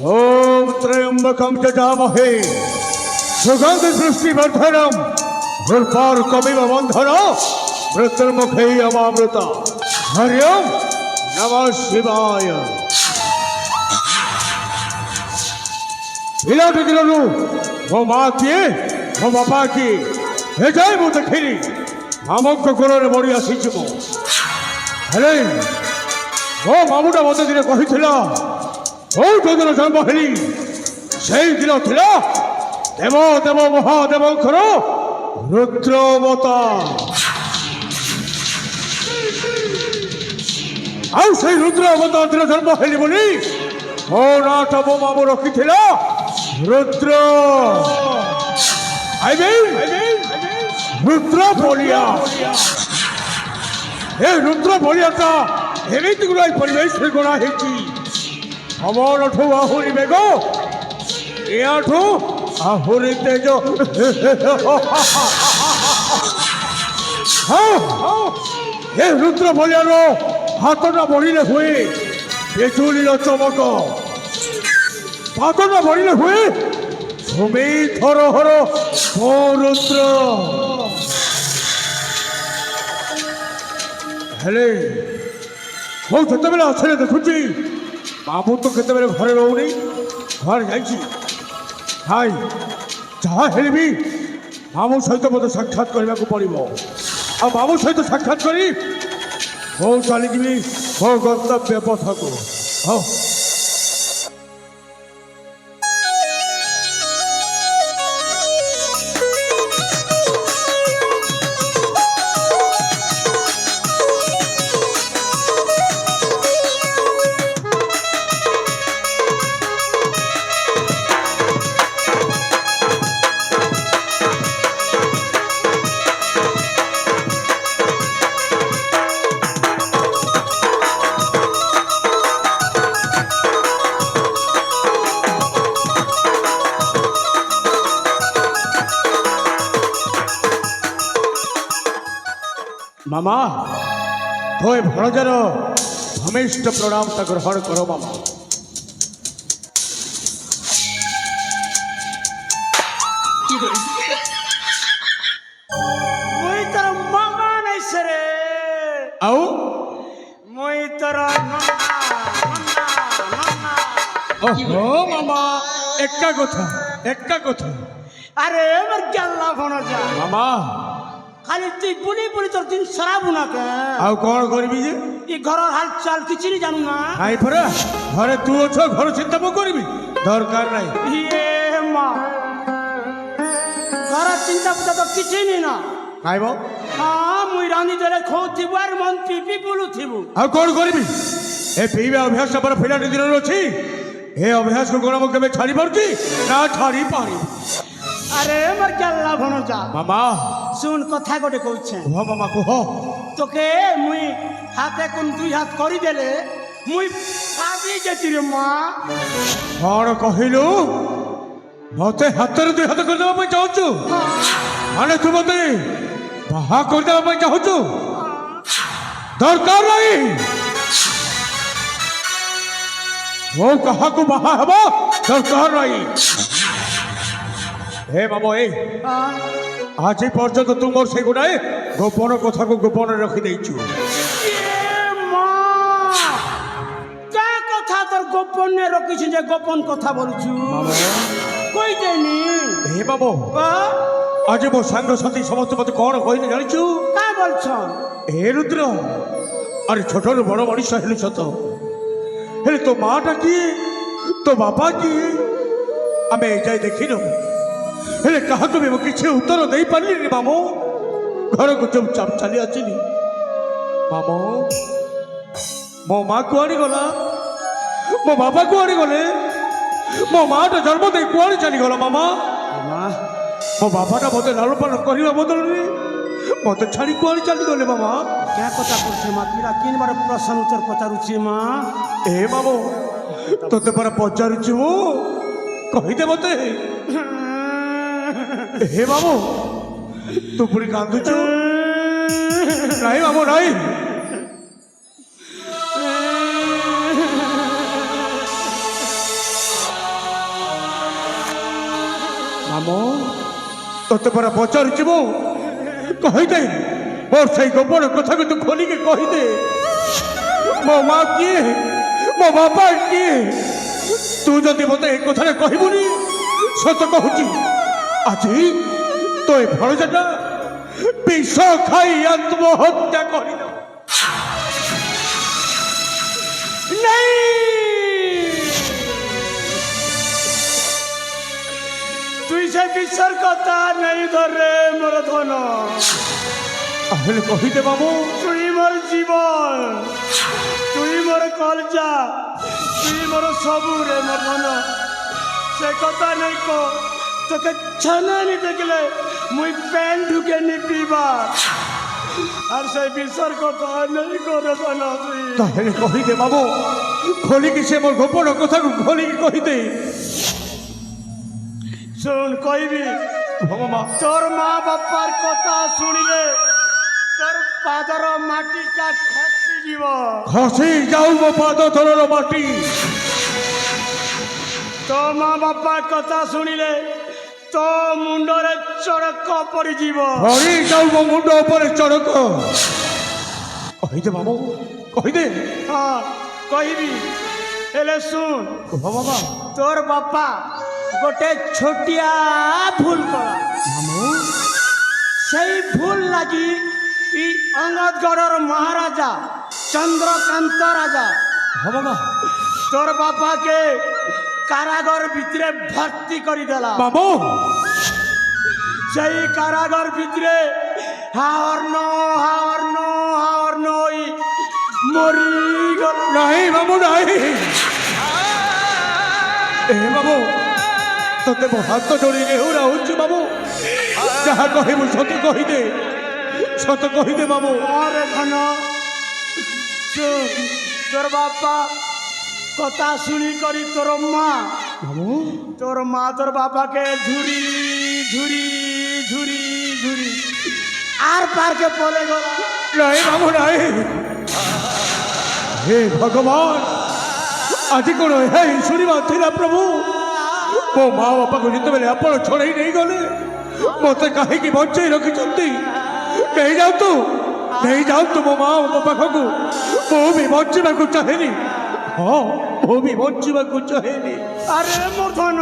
ओम त्र्यंबकं यजामहे सुगंध सृष्टिवर्धनम उर्वारुकमिव बन्धनं मृत्युर्मुखे अमामृता हरि ओम नमः शिवाय। पिलाटे दिलनु मो माँ किए मो बापा किए हे जाए मो देखिनी मामक कोरे मरी आसी मो हेले मो मामुटा मत दिन कही बहुत दिन जन्म हेली से दिन थिला देव देव महादेव रुद्रवता आउ से रुद्रवता दिन जन्म हेली बोली मो नाटा मो मामू रखी रुद्र रुद्र बोलिया हे रुद्र बोलिया एमती गुड़ा परिवेश गुणा अमरठू आहुरी बेग याठू आहुरी तेज हे रुद्र बोलियार हाथटा बढ़िले हुए बिजुली चमक पातटा बढ़िले हुए भूमि थर हर ओ रुद्र हेले मु जितेबले आसले देखुची बाबू तो केत घरे रोनी घर जाई जहाँ भी मामू सहित मत साक्षात करने को पड़ो आ मामू सहित साक्षात करी मो चली मो गंतव्य पथ को हाँ मामा थोए भणजार भूमिष्ठ प्रणाम ग्रहण करो मामा। मुई तर मामा नहीं सरे आओ मुई तर ओहो मामा एक्का कथा अरे मर गल्ला भणजा मामा खाली तुई बुली बुली तोर दिन सरा बुना के आउ कौन करबी जे ई घर हाल चाल किछि नहीं जानू ना आई परा घरे तू अछ घर चिंता मो करबी दरकार नहीं ये मां घर चिंता पता तो किछि नहीं ना खाइबो हां मुई रानी देले खोथिबो आर मन पीपी बुलुथिबो आउ कौन करबी ए पीबा अभ्यास पर फिलाटे दिन अछि ए अभ्यास को कोन मो केबे छाड़ी परती ना छाड़ी पारी अरे मर गल्ला भणजा मामा सुन कथा गोटे कहछे कह मामा कह तोके मुई हाथे कोन दुई हाथ करी देले मुई पाबी जेति रे मां कौन कहलु मते हाथ दुई हाथ कर देबा चाहछु माने तू मते बाहा कर देबा चाहछु दरकार नहीं वो कहा को बाहा हबो दरकार नहीं हे मामो ए आज पर्यंत तू मोर से गुडाए गोपन कथा को गोपन रखी देछु क्या कथा तोर गोपन ने रखी जे गोपन कथा बोलछु कोई देनी हे मामो आज मो सांग साथी समस्त मत कौन कहले जानिछु का बोलछन हे रुद्र अरे छोटो बड़ मनीष हेलु सत हेले तो माटा किए तो बापा किए आमे जाई देखिनो हेले कहा भी किसी उत्तर दे पारि रे मामो घर को चुपचाप चली आसिनी मामो मो माँ कुआड़ी गला मो बाबा कुआड़ी गले मो माँ तो जन्म दे कुआड़ी चली गला मामा मो बाबाटा मत लाल पालन करने बदल मत छाड़ी कुआड़ी चली गले मामा क्या कथा करछे मां पीरा तीन बार प्रश्न उत्तर पचारुछे मां ए मामो तोते पर पचारुछु कही दे मते हे बाबू ତୁ ପୁଣି କାନ୍ଦୁଛୁ? ନାଇଁ ମାମୁ ନାଇଁ, ମାମୁ ତତେ ପରା ପଚାରୁଛି ମୁଁ, କହିଦେ ମୋର ସେଇ ଗୋପନ କଥାକୁ ତୁ ଖୋଲିକି କହିଦେ। ମୋ ମା କିଏ, ମୋ ବାପା କିଏ? ତୁ ଯଦି ମତେ ଏ କଥାରେ କହିବୁନି, ସତ କହୁଛି ଆଜି ତୋ ଏ ଭଣଜାଟା ବିଷ ଖାଇ ଆତ୍ମହତ୍ୟା କରିଦେବ। তুই সে বিশ্বর কথা নেই ধরে মোর ধন, তাহলে কহিদে মামু। তুই মোর জীবন, তুই মোর কলজা, তুই মোর সবু রে মোর ধন। সে কথা নেই কো তোকে ছানানি দেখলে মুই প্যান ঢুকে নি পিবা, আর সেই বিশ্বর কথা নেই করে ধন। তুই তাহলে কহিদে মামু, খোলিকি সে মোর গোপন কথাକୁ খোলিকি কহিদে। শুন কইবি, মা তোর মা বাপার কথা শুনিলে তোর পাদর মাটিটা খসি যাব। খসি যাও ମୋ ପାଦ ତଳର ମାଟି। তো মা বাপার কথা শুনিলে তো মুন্ডরে চড়ক পড়িଯିବ। ହରି ଯାଉ ମୋ ମୁଣ୍ଡ ଉପରେ ଚଡ଼କ। କହିଦେ ମାମୁ, କହିଦେ। হ্যাঁ কইবি, হেলে শুন। বাবা তোর বাপা গোটে ছোটিয়া ভুল করা, মামু সেই ভুল লাগি ই অঙ্গদগড়র মহারাজা চন্দ্রকান্ত রাজা বাবা তোর বাপাকে কারাগার ভিতরে ভর্তি করে দেলা। মামু সেই কারাগার ভিতরে হাওর্ন হাওর্ন হাওর্ন মরি গেল। ନାହିଁ ମାମୁ ନାହିଁ। ଏ ମାମୁ ତତେ ମୋ ହାତ ଯୋଡ଼ି ନେହୁରା ହଉଛି ମାମୁ, ଯାହା କହିବୁ ସତ କହିଦେ, ସତ କହିଦେ ମାମୁ। আরে ধন শুন, তোর বাপা কথা শুনি করি তোর মা, মামু তোর মা তোর বাবাকে ঝুরি ঝুরি ঝুরি ঝুরি আর পার্কে পড়ে গেল। ନାହିଁ ମାମୁ ନାହିଁ। ହେ ଭଗବାନ, ଆଜି କ'ଣ ଏହା ହିଁ ଶୁଣିବା ଥିଲା ପ୍ରଭୁ? ମୋ ମା ବାପାକୁ ଯେତେବେଳେ ଆପଣ ଛଡ଼େଇ ନେଇଗଲେ, ମୋତେ କାହିଁକି ବଞ୍ଚେଇ ରଖିଛନ୍ତି? ନେଇଯାଆନ୍ତୁ, ନେଇଯାଆନ୍ତୁ ମୋ ମା ବାପା ପାଖକୁ। ମୁଁ ବି ବଞ୍ଚିବାକୁ ଚାହେଁନି। ହଁ, ମୁଁ ବି ବଞ୍ଚିବାକୁ ଚାହେଁନି। আরে মোর ধন,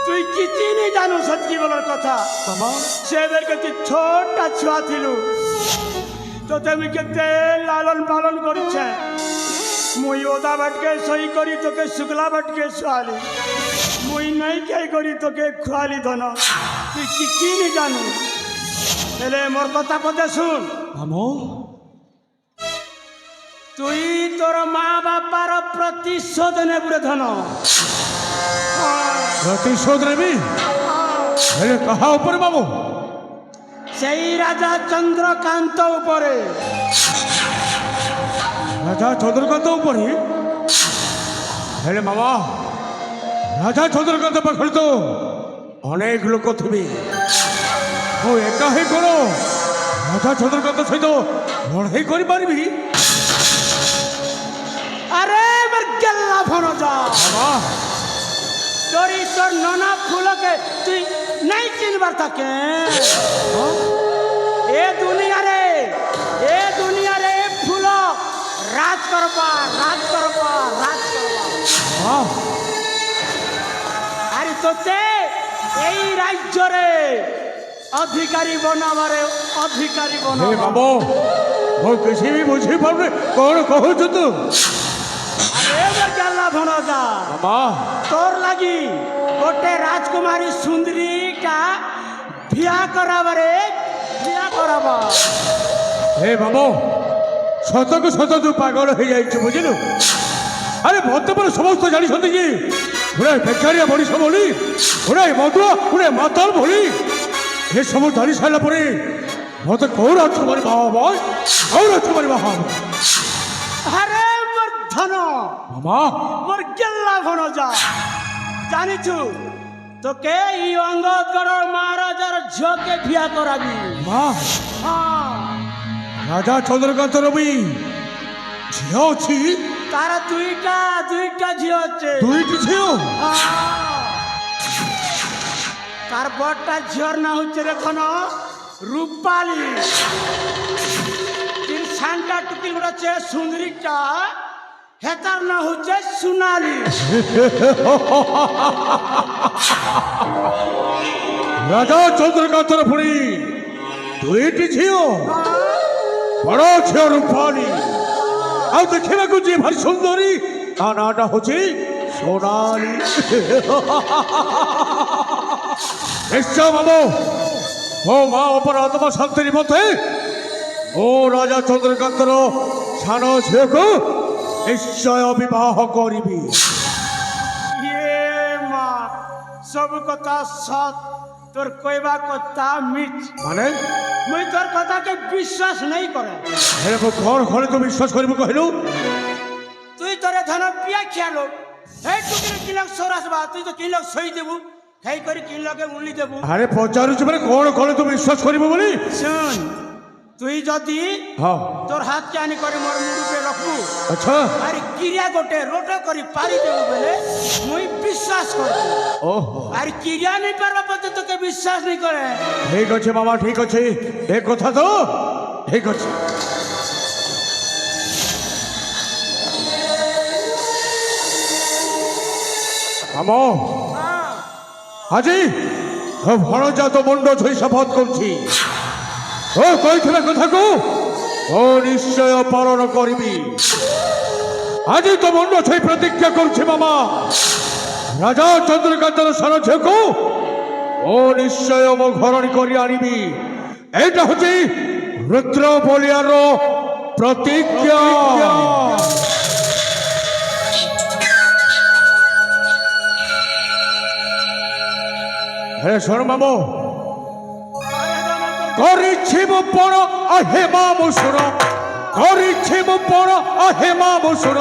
তুই কিছু নেই জানো সত্যি বলার কথা। মামা সেদেরকে তুই ছোটটা ছুয়া থিলু, তোতে মুই কেতে লালন পালন করেছে। মুই ওদা বাটকে সই করি তোকে শুক্লা বাটকে শুয়ালি, মুই নাই কে করি তোকে খুয়ালি ধন। তুই কিছু নেই জানু, হেলে মোর কথা পদে শুন। মামু তুই তোর মা বাবার প্রতিশোধ নেবুরে ধন। ପ୍ରତିଶୋଧ ନେବି? ହେଲେ କାହା ଉପରେ ମାମୁ? সেই রাজা চন্দ্রকান্ত উপরে। ରାଜା ଚନ୍ଦ୍ରକାନ୍ତ ଉପରେ? ହେଲେ ମାମା, ରାଜା ଚନ୍ଦ୍ରକାନ୍ତ ପାଖରେ ତ ଅନେକ ଲୋକ ଥିବେ। ମୁଁ ଏକା ହିଁ କ'ଣ ରାଜା ଚନ୍ଦ୍ରକାନ୍ତ ସହିତ ଲଢ଼େଇ କରିପାରିବି? আরে আমার গেল্লা ভন যা ମାମା তোরি তোর নানা ফুলকে তুই নাই চিনবার থাকে। এ দুনিয়ারে ফুল রাজ করবা রাজ করবা রাজ করবা। ହଁ আরে তোতে এই রাজ্যরে অধিকারী বনাবারে অধিকারী ହେ বনাবা। ମାମୁ, ମୁଁ କିଛି ବି ବୁଝିପାରୁନି, କ'ଣ କହୁଛୁ ତୁ? আরে আমার গেল্লা ভন যা ମାମା তোর লাগি গোটে রাজকুমারী সুন্দরীটা বিয়া করাবারে বিয়া করাবা। ହେ ମାମୁ, ସତକୁ ସତ ତୁ ପାଗଳ ହେଇଯାଇଛୁ, ବୁଝିଲୁ? ଆରେ ମୋତେ ପରେ ସମସ୍ତେ ଜାଣିଛନ୍ତି ଯେ ଗୁଡ଼ାଏ ବେକାରିଆ ମଣିଷ ଭଳି, ଗୁଡ଼ାଏ ମଦୁଆ, ଗୁଡ଼ାଏ ମାତାଲ ଭଳି। ଏସବୁ ଜାଣି ସାରିଲା ପରେ ମୋତେ କୋଉ ରାଜକୁମାରୀ ବାହା ହବ? କୋଉ ରାଜକୁମାରୀ ବାହା ହବ? আরে মোর ধন ମାମା মোর গেল্লা ভন যা জানিছু তোকে এই অঙ্গদগড় মহারাজার ঝিওকে বিয়া করাবি। মা হ্যাঁ, রাজা চন্দ্রকান্ত রবি ঝিও ଅଛି তার দুইটা ঝিও আছে। দুইটি ঝিও তার বড়টা ঝিওর না হচ্ছে এখন রূপালী, তিন সানটা টুকি উড়াচ্ছে সুন্দরীটা, হেতার না হচ্ছে সোনালী। রাজা চন্দ্রকান্তর পুরী দুইটি ঝিও, বড় ঝিও রূপালী, ଆଉ ଦେଖିବାକୁ ଯିଏ ଭାରି ସୁନ୍ଦରୀ ତା ନାଁଟା ହଉଛି সোনালী। ନିଶ୍ଚୟ ମାମୁ ମୋ ମା ଅପର ଆତ୍ମା ଶାନ୍ତି ନିମନ୍ତେ ମୁଁ ରାଜା ଚନ୍ଦ୍ରକାନ୍ତର ସାନ ଝିଅକୁ ନିଶ୍ଚୟ ବିବାହ କରିବି। ইয়ে মা, সব কথা সৎ, তোর কইবা কথা মিছ। ମାନେ মুই তোর কথাকে বিশ্বাস নেই করে। ହେଲେ ମୁଁ କ'ଣ ଖଳେ ତୁ ବିଶ୍ୱାସ କରିବୁ କହିଲୁ? তুই তোরে ধন পিয়া খিয়ালো, এই টুকিরে কিলক সরাস বা তুই তো কিলক সই দেবু, খাই করে কিলকে উলি দেবু। ଆରେ ପଚାରୁଛୁ ମାନେ କ'ଣ ଖଳେ ତୁ ବିଶ୍ୱାସ କରିବୁ ବୋଲି? শুন, তুই যদি ହଁ তোর হাতকে আনি করে মোর মুড়ুকে রখবু ଆଚ୍ଛା আর কিরিয়া গোটে রোট করে পারি দেবু বলে মুই বিশ্বাস করবো। ଓହୋ আর কিরিয়া নেই পারবা পথে তোকে বিশ্বাস নেই করে। ଠିକ ଅଛି ମାମା ଠିକ ଅଛି ଏ କଥା ତ ଠିକ ଅଛି। ଆମ ଆଜି ଭଣଜା ତ ମୁଣ୍ଡ ଛୁଇଁ ଶପଥ କରୁଛି, ଓ କହିଥିବା କଥାକୁ ଓ ନିଶ୍ଚୟ ପାଳନ କରିବି। ଆଜି ତ ମୁଣ୍ଡ ଛୁଇଁ ପ୍ରତିଜ୍ଞା କରୁଛି ମାମା, ରାଜା ଚନ୍ଦ୍ରକାନ୍ତର ସାନ ଝିଅକୁ ଓ ନିଶ୍ଚୟ ମୋ ଘରଣୀ କରି ଆଣିବି। ଏଇଟା ହଉଛି ରୁଦ୍ର ବଳିଆର ପ୍ରତିଜ୍ଞା। ହେ ଶୁଣ ମାମୁ, କରିଛି ମୁଁ ପଣ ଆହେ ମାମୁ ଶୁଣ, କରିଛି ମୁଁ ପଣ ଆହେ ମାମୁ ଶୁଣ,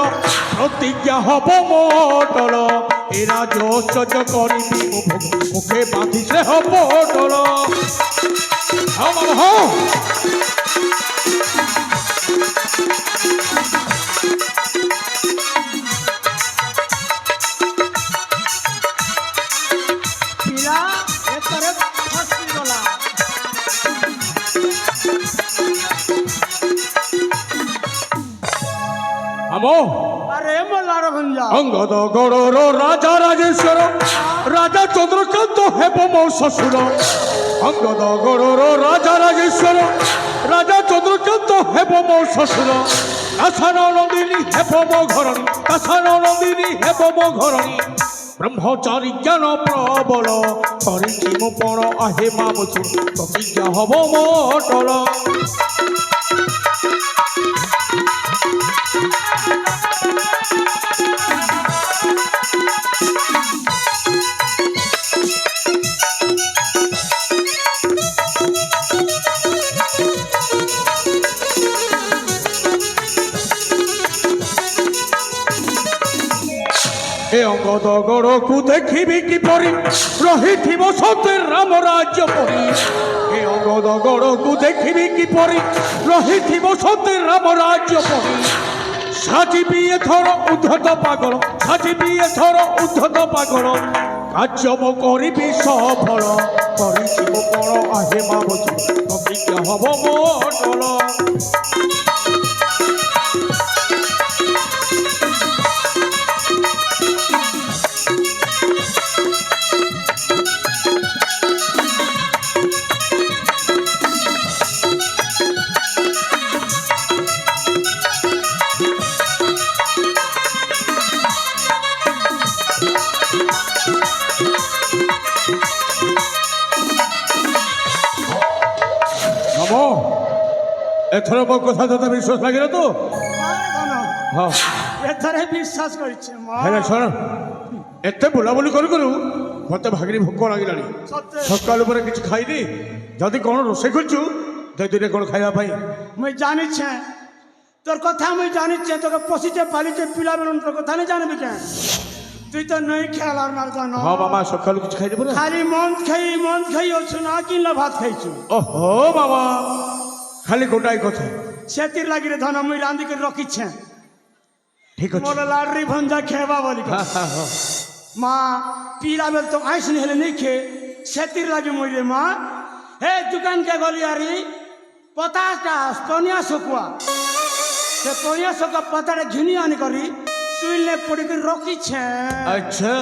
ପ୍ରତିଜ୍ଞା ହବ ମୋ ଅଟଳ, ଏ ରାଜଚର୍ଯ୍ୟ କରିବି ମୁଁ ମୁଖେ ବାନ୍ଧିছে ହବ ଅଟଳ। ହଁ ମାମୁ ହଁ। পিলা এতরে ফসি গলা। আমো আরে মোল্লার ভঞ্জা, অঙ্গদ গড়র রাজা রাজেশ্বর, রাজা চন্দ্রকান্ত হেব মো শ্বশুর। অঙ্গদ গড়র রাজা রাজেশ্বর, রাজা চন্দ্রকান্ত হেব মো শ্বশুর। কাছান নন্দিনী হেব মো ঘরণী, কাছান নন্দিনী হেব মো ঘরণী। ব্রহ্মচারী জ্ঞান প্রবল, କରିଛି ମୁଁ ପଣ ଆହେ ମାମୁ ଶୁଣ, ପ୍ରତିଜ୍ଞା ହବ ମୋ ଅଟଳ। ଏ ଅଙ୍ଗଦ ଗଡ଼କୁ ଦେଖିବି କିପରି, ରହିଥିବ ସତେ ରାମ ରାଜ୍ୟ ପରି। ଏ ଅଙ୍ଗଦ ଗଡ଼କୁ ଦେଖିବି କିପରି, ରହିଥିବ ସତେ ରାମ ରାଜ୍ୟ ପରି। ସାଜିବି ଏଥର ଉଦ୍ଧତ ପାଗଳ, ସାଜିବି ଏଥର ଉଦ୍ଧତ ପାଗଳ, କାର୍ଯ୍ୟ ମୁଁ କରିବି ସଫଳ, କରିଛି ମୁଁ ପଣ ଆହେ ମାମୁ ଶୁଣ, ପ୍ରତିଜ୍ଞା ହବ ମୋ ଅଟଳ। মামু এথর ମୋ କଥା ତୋତେ ବିଶ୍ୱାସ ଲାଗିଲା ତ? ହଁ এথরে বিশ্বাস করছে মা। ହେଲେ ଶୁଣ, ଏତେ ବୁଲାବୁଲି କରୁ କରୁ ମତେ ଭାଗିନି ଭୋକ ଲାଗିଲାଣି। সত্যি ସକାଳୁ ପରେ କିଛି ଖାଇନି, ଯଦି କ'ଣ ରୋଷେଇ କରିଛୁ ଦିନେ କ'ଣ ଖାଇବା ପାଇଁ। মুই জানিছে তোর কথা, মুই জানিছে তোকে পশিছে পালিছে পিলা বেলুন, তোর কথা নেই জানবি কেন? তুই তো নই খেলার মার জানো হ্যাঁ মামা সকালে কিছু খাই দেবো না খালি মন খাই অছু না কিনলে ভাত খাইছু ওহো মামা খালি গোটাই কথা সেতির লাগিরে ধন মুই রান্ধি করে রখিছে ঠিক আছে মোর লাড়ি ভঞ্জা খেবা বলি হ্যাঁ, হ্যাঁ, হ্যাঁ। মা পিলা বেল তো আইসনি হেলে নেই খে সেতির লাগি মুই রে মা হে দোকান কে গলি আরি 50টা পনিয়া শুকুয়া সে পনিয়া শুকুয়া পাতাটা ঘিনি আনি করি চুইলে পড়ি করে রখিছে আচ্ছা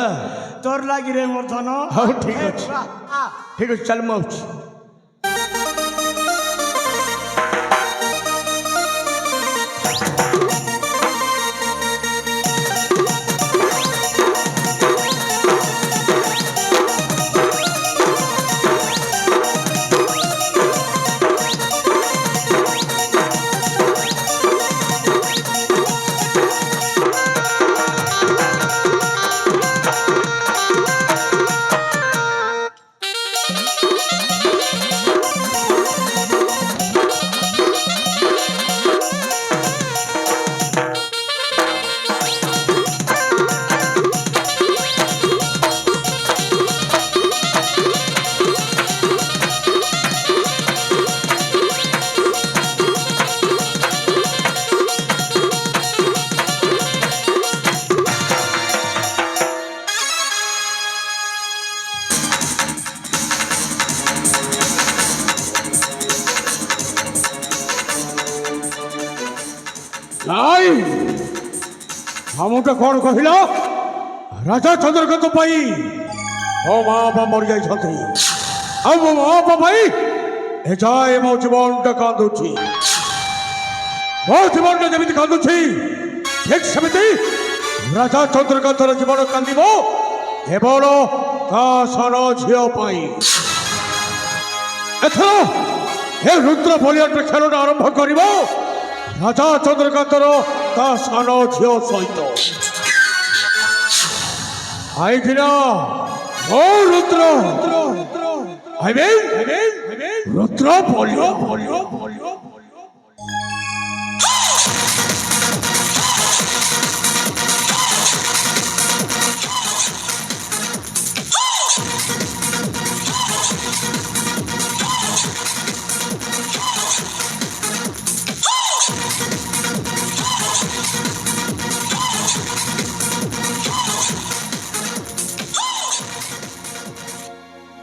তোর লাগি রে মোর ধন হ্যাঁ, ঠিক আছে। ঠিক আছে চাল মু আউছি নাই ଆମଟା କ'ଣ କହିଲ ରାଜା ଚନ୍ଦ୍ରକାନ୍ତ ପାଇଁ ମୋ ମା ବାପା ମରିଯାଇଛନ୍ତି ଆଉ ମୋ ମା ବାପା ପାଇଁ ଏଯାଏ ମୋ ଜୀବନଟା କାନ୍ଦୁଛି ମୋ ଜୀବନଟା ଯେମିତି କାନ୍ଦୁଛି ଠିକ୍ ସେମିତି ରାଜା ଚନ୍ଦ୍ରକାନ୍ତର ଜୀବନ କାନ୍ଦିବ କେବଳ ତା ସାନ ଝିଅ ପାଇଁ ଏଥର ଏ ରୁଦ୍ର ବଳିଆର ଖେଳଟା ଆରମ୍ଭ କରିବ রাজা চন্দ্রকান্তর তা সান ঝিও সহিত আইকিনা ও রুদ্র রুদ্র বলিও